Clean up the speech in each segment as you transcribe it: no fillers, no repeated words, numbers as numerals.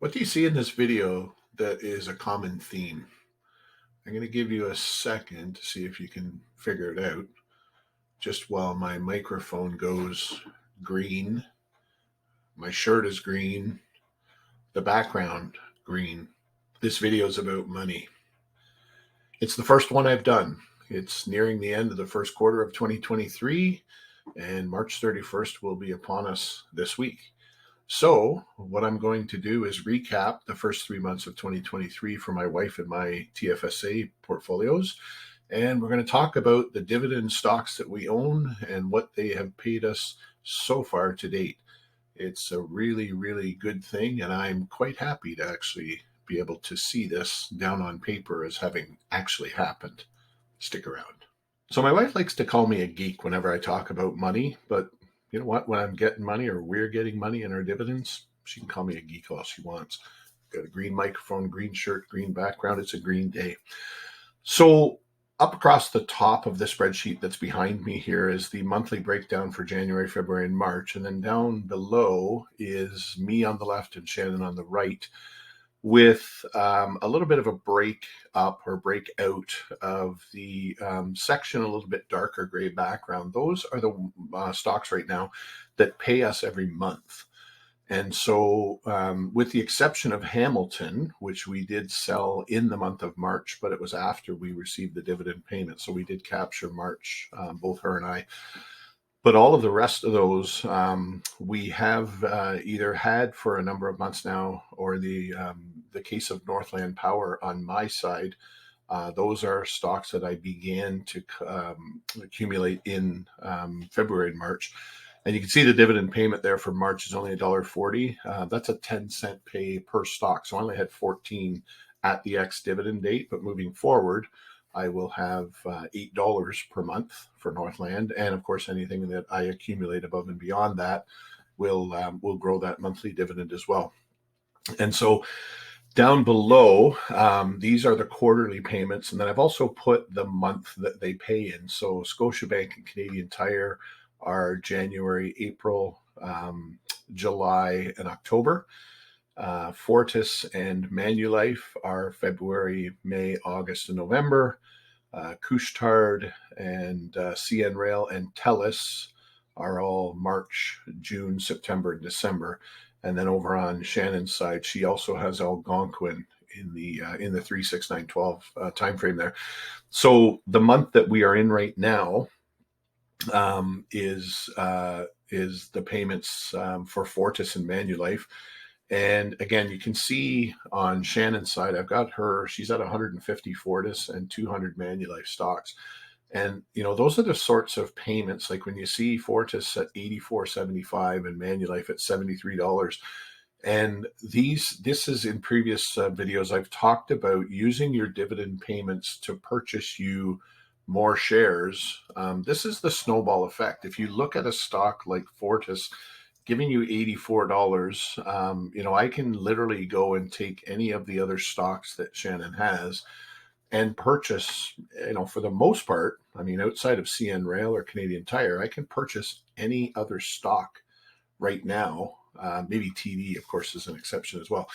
What do you see in this video that is a common theme? I'm going to give you a second to see if you can figure it out just while my microphone goes green. My shirt is green, the background green. This video is about money. It's the first one I've done. It's nearing the end of the first quarter of 2023, and March 31st will be upon us this week. So what I'm going to do is recap the first 3 months of 2023 for my wife and my TFSA portfolios. And we're going to talk about the dividend stocks that we own and what they have paid us so far to date. It's a really, really good thing. And I'm quite happy to actually be able to see this down on paper as having actually happened. Stick around. So my wife likes to call me a geek whenever I talk about money, but you know what? When I'm getting money or we're getting money in our dividends, she can call me a geek all she wants. Got a green microphone, green shirt, green background. It's a green day. So up across the top of the spreadsheet that's behind me here is the monthly breakdown for January, February, and March. And then down below is me on the left and Shannon on the right, with a little bit of a break up or break out of the section, a little bit darker gray background. Those are the stocks right now that pay us every month. And so with the exception of Hamilton, which we did sell in the month of March, but it was after we received the dividend payment. So we did capture March, both her and I. But all of the rest of those we have either had for a number of months now, or the case of Northland Power on my side. Those are stocks that I began to accumulate in February and March. And you can see the dividend payment there for March is only $1.40. That's a 10-cent pay per stock. So I only had 14 at the ex-dividend date, but moving forward, I will have $8 per month for Northland. And of course, anything that I accumulate above and beyond that will grow that monthly dividend as well. And so down below, these are the quarterly payments. And then I've also put the month that they pay in. So Scotiabank and Canadian Tire are January, April, July, and October. Fortis and Manulife are February, May, August, and November. Couche-Tard and CN Rail and TELUS are all March, June, September, and December. And then over on Shannon's side, she also has Algonquin in the 3, 6, 9, 12 timeframe there. So the month that we are in right now is the payments for Fortis and Manulife. And again, you can see on Shannon's side, I've got her, she's at 150 Fortis and 200 Manulife stocks. And, you know, those are the sorts of payments, like when you see Fortis at $84.75 and Manulife at $73. And this is in previous videos, I've talked about using your dividend payments to purchase you more shares. This is the snowball effect. If you look at a stock like Fortis, giving you $84, I can literally go and take any of the other stocks that Shannon has and purchase, for the most part, outside of CN Rail or Canadian Tire, I can purchase any other stock right now. Maybe TD, of course, is an exception as well.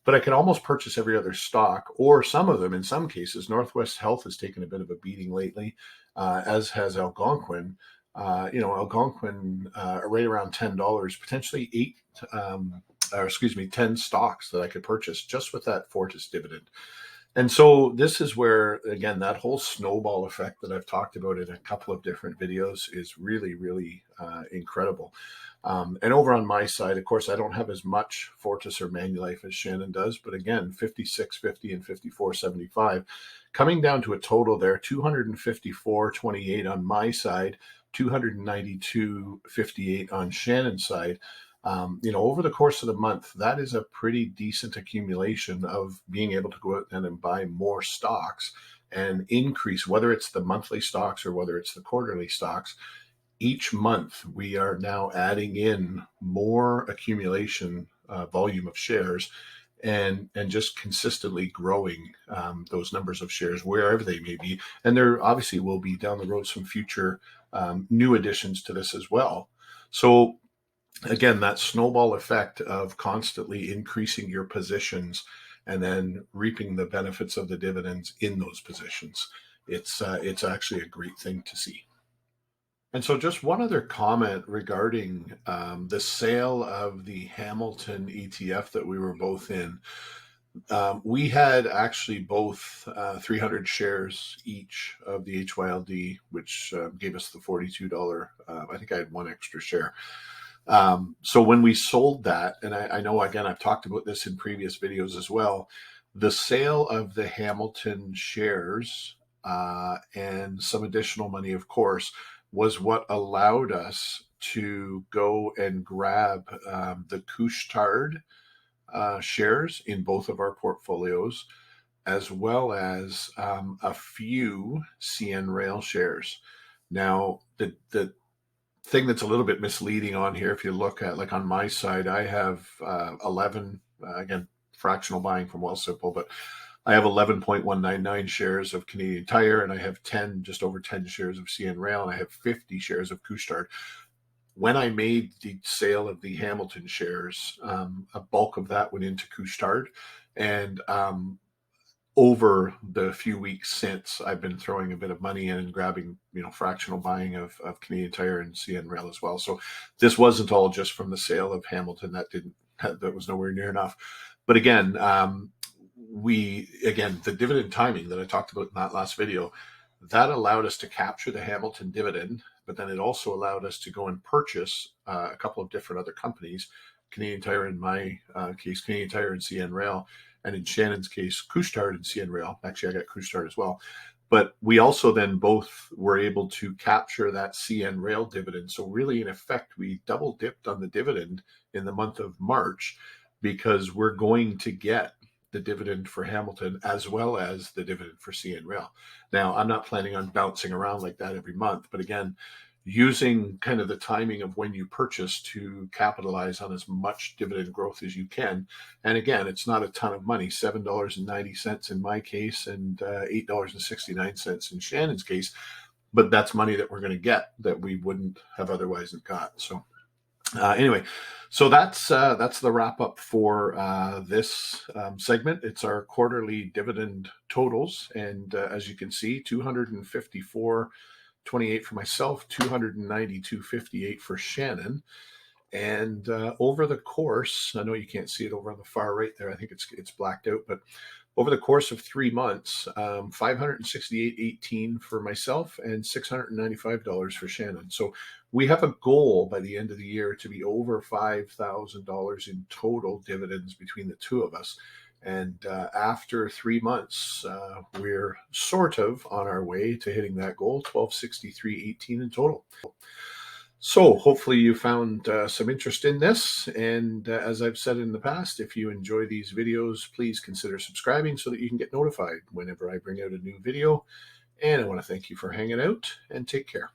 But I can almost purchase every other stock, or some of them in some cases. Northwest Health has taken a bit of a beating lately, as has Algonquin. Algonquin right around $10, potentially 10 stocks that I could purchase just with that Fortis dividend. And so this is where, again, that whole snowball effect that I've talked about in a couple of different videos is really, really incredible. And over on my side, of course, I don't have as much Fortis or Manulife as Shannon does, but again, 56.50 and 54.75, coming down to a total there, 254.28 on my side, 292.58 on Shannon's side. Over the course of the month, that is a pretty decent accumulation of being able to go out and buy more stocks and increase, whether it's the monthly stocks or whether it's the quarterly stocks. Each month, we are now adding in more accumulation volume of shares and just consistently growing those numbers of shares wherever they may be. And there obviously will be down the road some future new additions to this as well. So again, that snowball effect of constantly increasing your positions and then reaping the benefits of the dividends in those positions. It's actually a great thing to see. And so, just one other comment regarding the sale of the Hamilton ETF that we were both in. We had actually both 300 shares each of the HYLD, which gave us the $42. I think I had one extra share. So when we sold that, and I know, again, I've talked about this in previous videos as well, the sale of the Hamilton shares and some additional money, of course, was what allowed us to go and grab the Couche-Tard shares in both of our portfolios, as well as a few CN Rail shares. Now, the thing that's a little bit misleading on here, if you look at, like on my side, I have 11, again, fractional buying from Wealthsimple, but I have 11.199 shares of Canadian Tire, and I have 10, just over 10 shares of CN Rail, and I have 50 shares of Couche-Tard. When I made the sale of the Hamilton shares, a bulk of that went into Couche-Tard, and over the few weeks since, I've been throwing a bit of money in and grabbing, fractional buying of Canadian Tire and CN Rail as well. So this wasn't all just from the sale of Hamilton. That was nowhere near enough. But again, the dividend timing that I talked about in that last video, that allowed us to capture the Hamilton dividend, but then it also allowed us to go and purchase a couple of different other companies, Canadian Tire in my case, Canadian Tire and CN Rail, and in Shannon's case, Couche-Tard and CN Rail. Actually, I got Couche-Tard as well. But we also then both were able to capture that CN Rail dividend. So really, in effect, we double dipped on the dividend in the month of March, because we're going to get the dividend for Hamilton as well as the dividend for CN Rail. Now, I'm not planning on bouncing around like that every month, but again, using kind of the timing of when you purchase to capitalize on as much dividend growth as you can. And again, it's not a ton of money, $7.90 in my case and $8.69 in Shannon's case, but that's money that we're going to get that we wouldn't have otherwise got. So anyway, so that's the wrap up for this segment. It's our quarterly dividend totals, and as you can see, 254.28 for myself, 292.58 for Shannon. And over the course, I know you can't see it over on the far right there, I think it's blacked out, but over the course of 3 months, $568.18 for myself and $695 for Shannon. So we have a goal by the end of the year to be over $5,000 in total dividends between the two of us. And after 3 months, we're sort of on our way to hitting that goal, $1,263.18 in total. So hopefully you found some interest in this. And as I've said in the past, if you enjoy these videos, please consider subscribing so that you can get notified whenever I bring out a new video. And I want to thank you for hanging out, and take care.